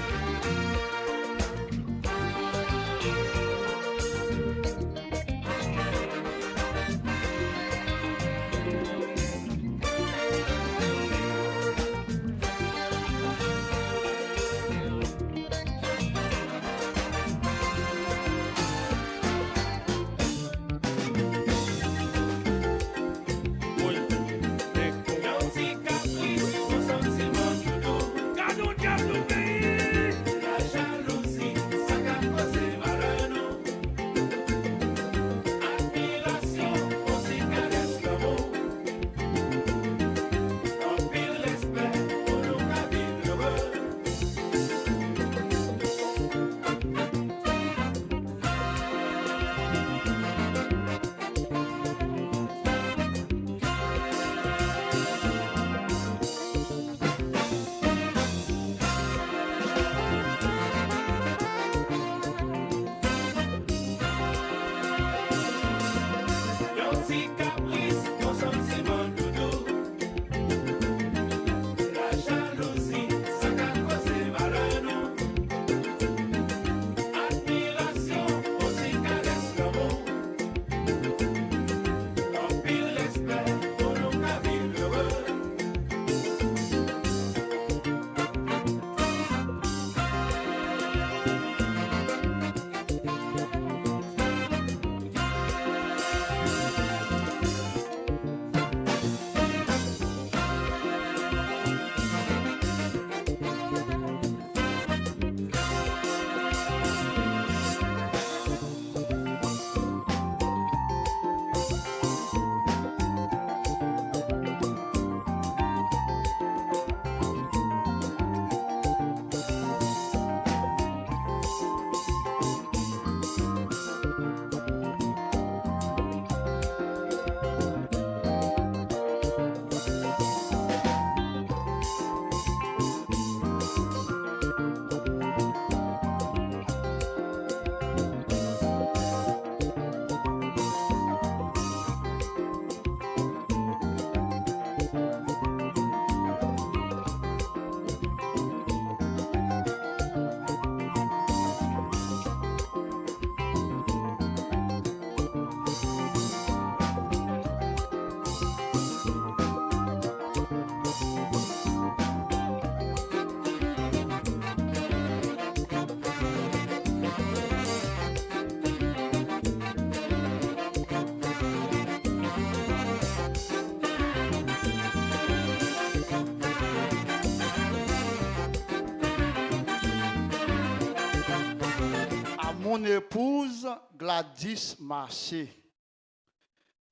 mon épouse Gladys Massé.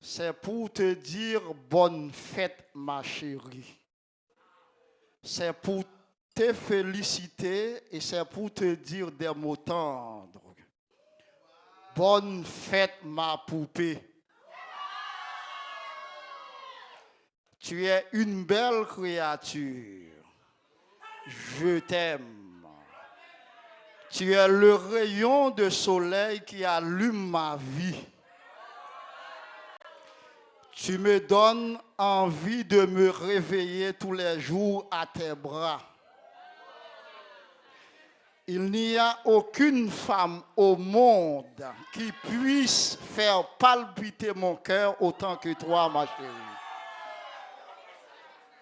C'est pour te dire bonne fête, ma chérie. C'est pour te féliciter et c'est pour te dire des mots tendres. Bonne fête, ma poupée. Tu es une belle créature. Je t'aime. Tu es le rayon de soleil qui allume ma vie. Tu me donnes envie de me réveiller tous les jours à tes bras. Il n'y a aucune femme au monde qui puisse faire palpiter mon cœur autant que toi, ma chérie.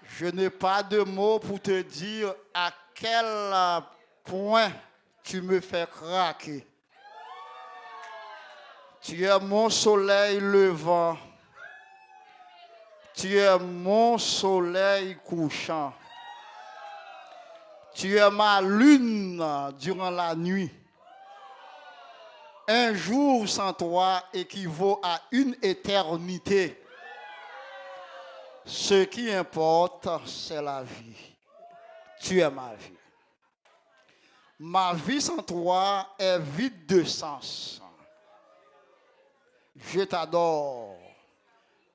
Je n'ai pas de mots pour te dire à quel point tu me fais craquer. Tu es mon soleil levant. Tu es mon soleil couchant. Tu es ma lune durant la nuit. Un jour sans toi équivaut à une éternité. Ce qui importe, c'est la vie. Tu es ma vie. Ma vie sans toi est vide de sens. Je t'adore.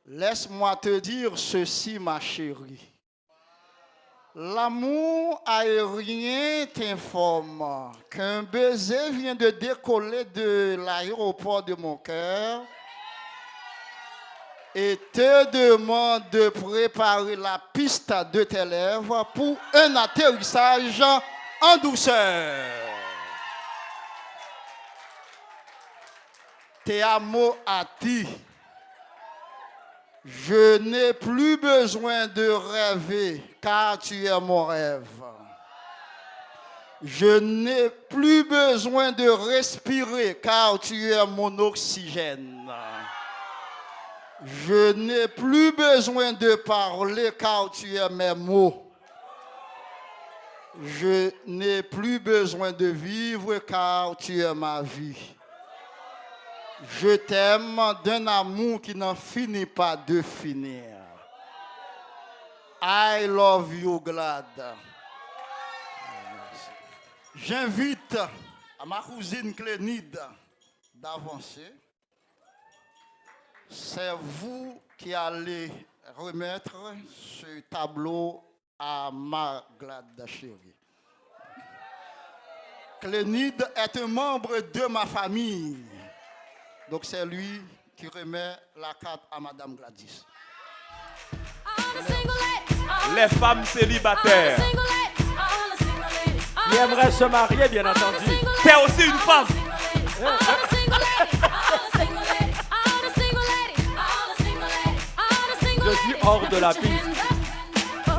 Laisse-moi te dire ceci, ma chérie. L'amour aérien t'informe qu'un baiser vient de décoller de l'aéroport de mon cœur et te demande de préparer la piste de tes lèvres pour un atterrissage en douceur. Te amo a ti. Je n'ai plus besoin de rêver, car tu es mon rêve. Je n'ai plus besoin de respirer, car tu es mon oxygène. Je n'ai plus besoin de parler, car tu es mes mots. Je n'ai plus besoin de vivre, car tu es ma vie. Je t'aime d'un amour qui n'en finit pas de finir. I love you, Glad. J'invite ma cousine Clénide d'avancer. C'est vous qui allez remettre ce tableau à ma Glad chérie. Clénide est un membre de ma famille. Donc c'est lui qui remet la carte à Madame Gladys. Les femmes célibataires. Qui aimerait se marier, bien entendu. T'es aussi une femme. Je suis hors de la piste.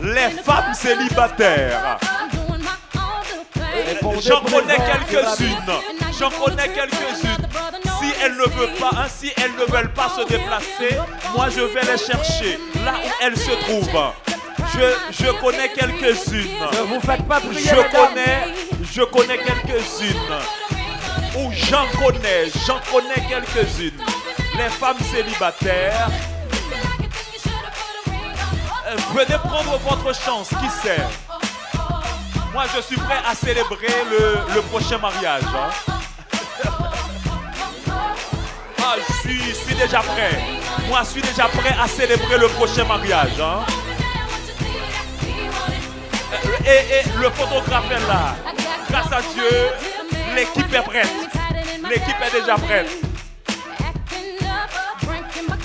Les femmes célibataires. J'en connais quelques-unes. J'en connais quelques-unes. Si elles ne veulent pas, si elles ne veulent pas se déplacer, moi je vais les chercher là où elles se trouvent. Je connais quelques-unes. Ne vous faites pas prier, je connais quelques-unes. Ou j'en connais quelques-unes. Les femmes célibataires. Venez prendre votre chance, qui sait? Moi je suis prêt à célébrer le prochain mariage. Hein. Ah, je suis déjà prêt. Moi, je suis déjà prêt à célébrer le prochain mariage. Hein. Et le photographe est là. Grâce à Dieu, l'équipe est prête. L'équipe est déjà prête.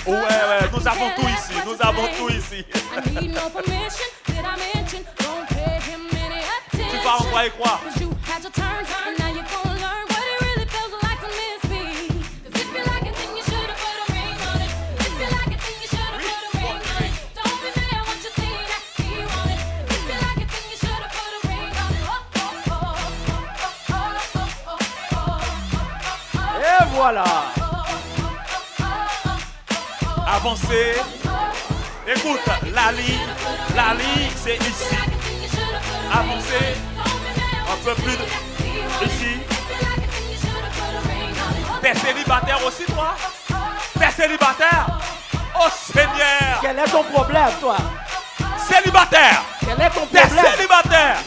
Ouais, nous avons tout ici. Nous avons tout ici. Tu vas en croire et croire. Voilà. Avancez. Écoute, la ligne, c'est ici. Avancez. Un peu plus ici. T'es célibataire aussi, toi? T'es célibataire? Oh Seigneur! Quel est ton problème, toi? Célibataire! Quel est ton T'es problème? célibataire!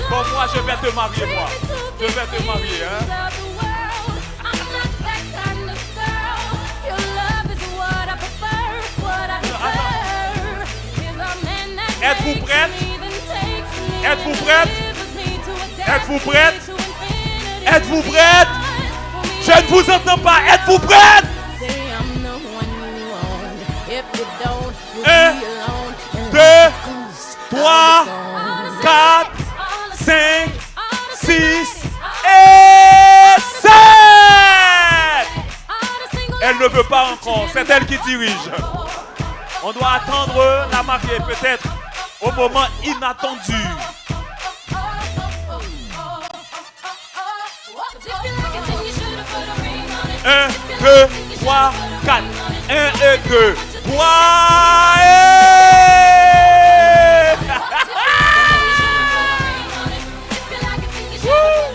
Bon, moi, je vais te marier, moi. Je vais te marier, hein? Êtes-vous prête? Êtes-vous prête? Êtes-vous prête? Êtes-vous prête? Je ne vous entends pas. Êtes-vous prête? 1, 2, 3, 4, 5, 6 et 7. Elle ne veut pas encore. C'est elle qui dirige. On doit attendre la mariée peut-être au moment inattendu. 1, 2, 3, 4. 1 et 2, 3 et...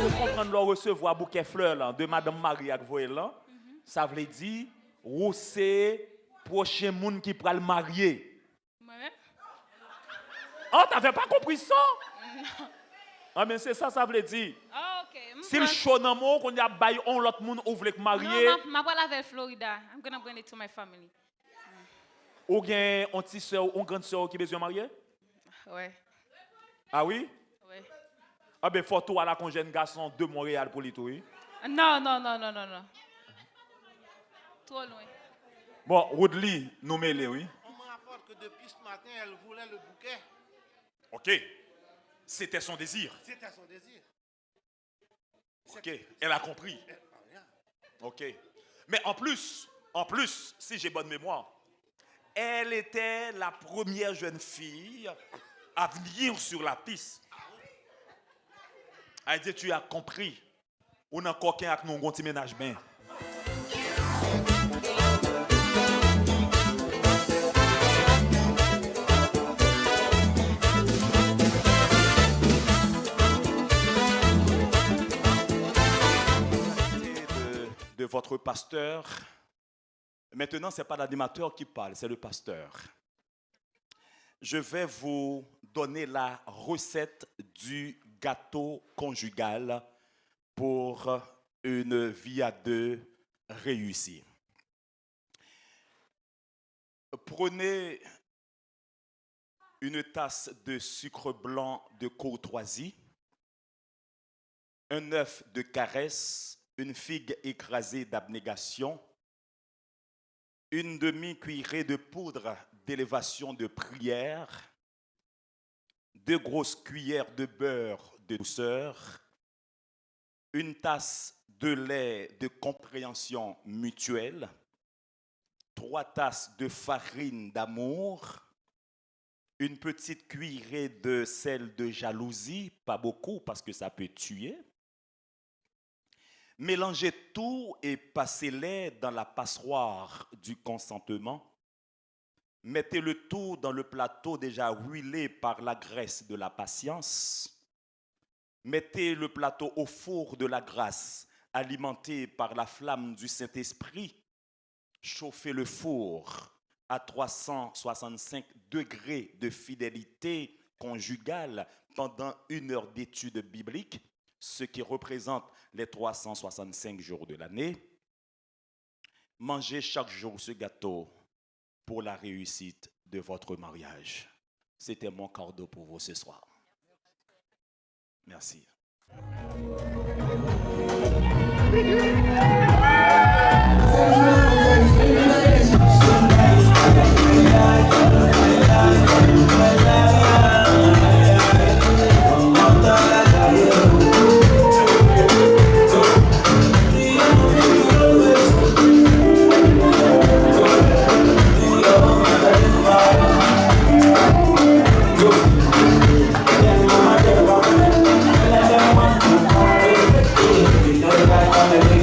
Vous comprenez, recevoir bouquet fleurs là, de Madame Marie avec vous là, ça veut dire, ou c'est prochain monde qui pourra le marier. Ouais. Oh, t'avais pas compris ça? Ah, mais c'est ça, ça veut dire. Oh, ok. Si le chaud dans mon, qu'on y a baillé, on l'autre monde ouvre le marier. Non, ma voix avec Florida. I'm gonna bring it to my family. Ou bien une petite soeur ou une grande soeur qui besoin de marier? Ouais. Ah oui? Ouais. Ah ben faut tout à la congène garçon de Montréal pour les tout, oui? Non. Trop loin. Bon, Woodley, nous mêlés, oui? On me rapporte que depuis ce matin, elle voulait le bouquet. Ok. C'était son désir. C'était son désir. Ok. Elle a compris. Ok. Mais en plus, si j'ai bonne mémoire, elle était la première jeune fille à venir sur la piste. Elle dit, tu as compris. On a encore qu'un avec nous, un petit ménage bien. De votre pasteur. Maintenant, ce n'est pas l'animateur qui parle, c'est le pasteur. Je vais vous donner la recette du gâteau conjugal pour une vie à deux réussie. Prenez une tasse de sucre blanc de courtoisie, un œuf de caresse, une figue écrasée d'abnégation, une demi-cuillerée de poudre d'élévation de prière, 2 grosses cuillères de beurre de douceur, une tasse de lait de compréhension mutuelle, 3 tasses de farine d'amour, une petite cuillerée de sel de jalousie, pas beaucoup parce que ça peut tuer. Mélangez tout et passez-les dans la passoire du consentement. Mettez le tout dans le plateau déjà huilé par la graisse de la patience. Mettez le plateau au four de la grâce, alimenté par la flamme du Saint-Esprit. Chauffez le four à 365 degrés de fidélité conjugale pendant 1 heure d'étude biblique, ce qui représente les 365 jours de l'année. Mangez chaque jour ce gâteau pour la réussite de votre mariage. C'était mon cadeau pour vous ce soir. Merci. Hallelujah.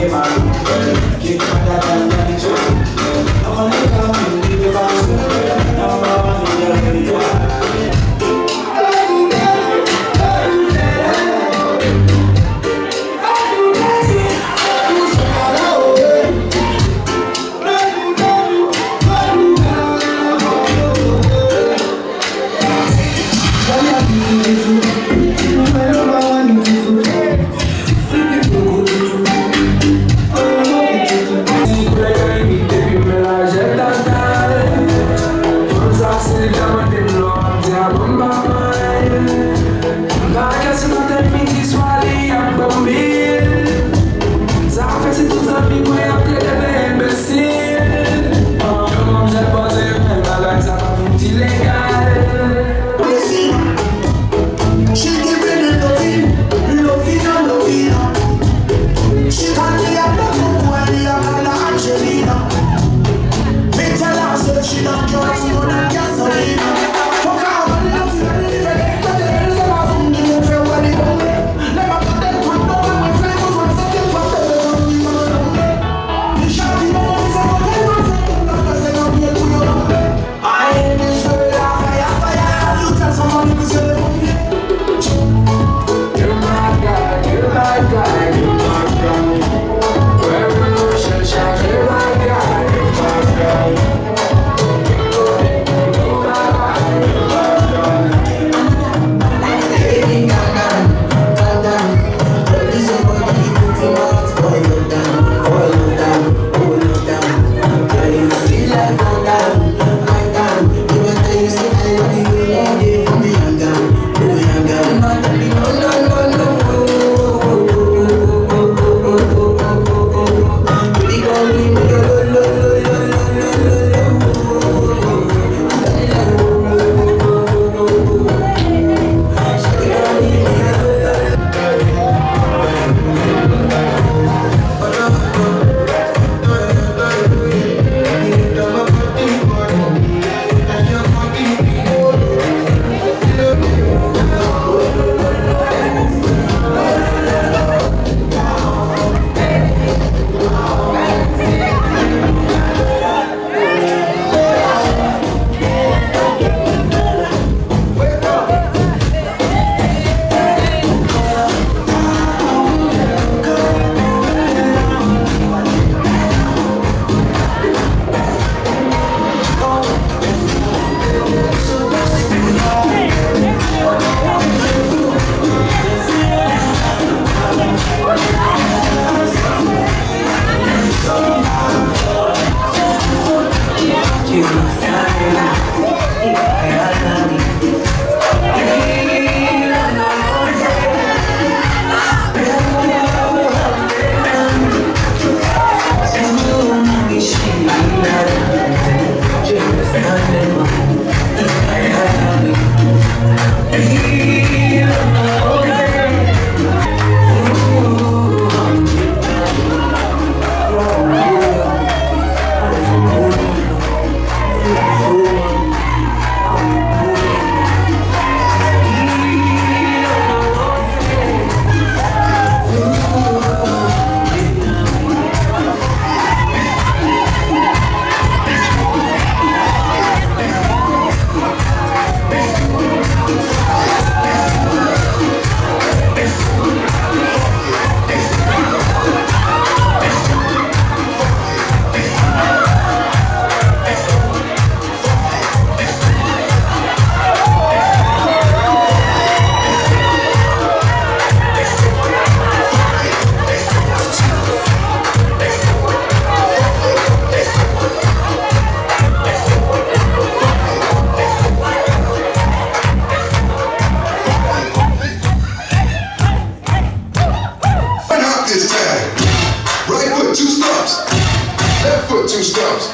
two stumps.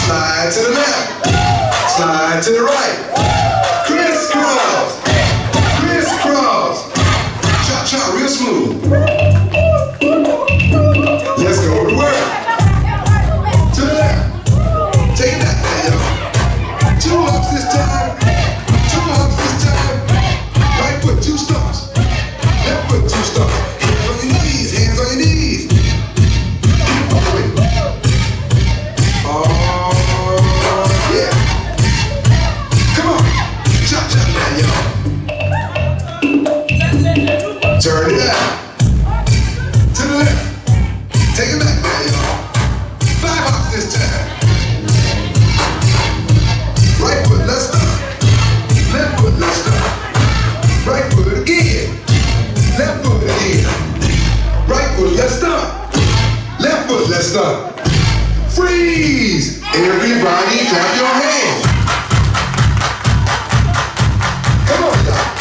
Slide to the left, slide to the right. Crisscross, crisscross. Chop, chop, real smooth. Let's go to work. To the left. Take it back there, y'all. 2 hops this time. 2 hops this time. Right foot, 2 stumps. Left foot, 2 stumps. Hands on your knees, hands on your knees. Oh, yeah. Come on. Chop, chop now, y'all. Turn it out. To the left. Take it back now, y'all. 5 hops this time. Right foot, let's stop. Left foot, let's stop. Right foot again. Left foot again. Right foot, let's stop. Left foot, let's stop. Freeze! Everybody clap your hands. Come on, y'all.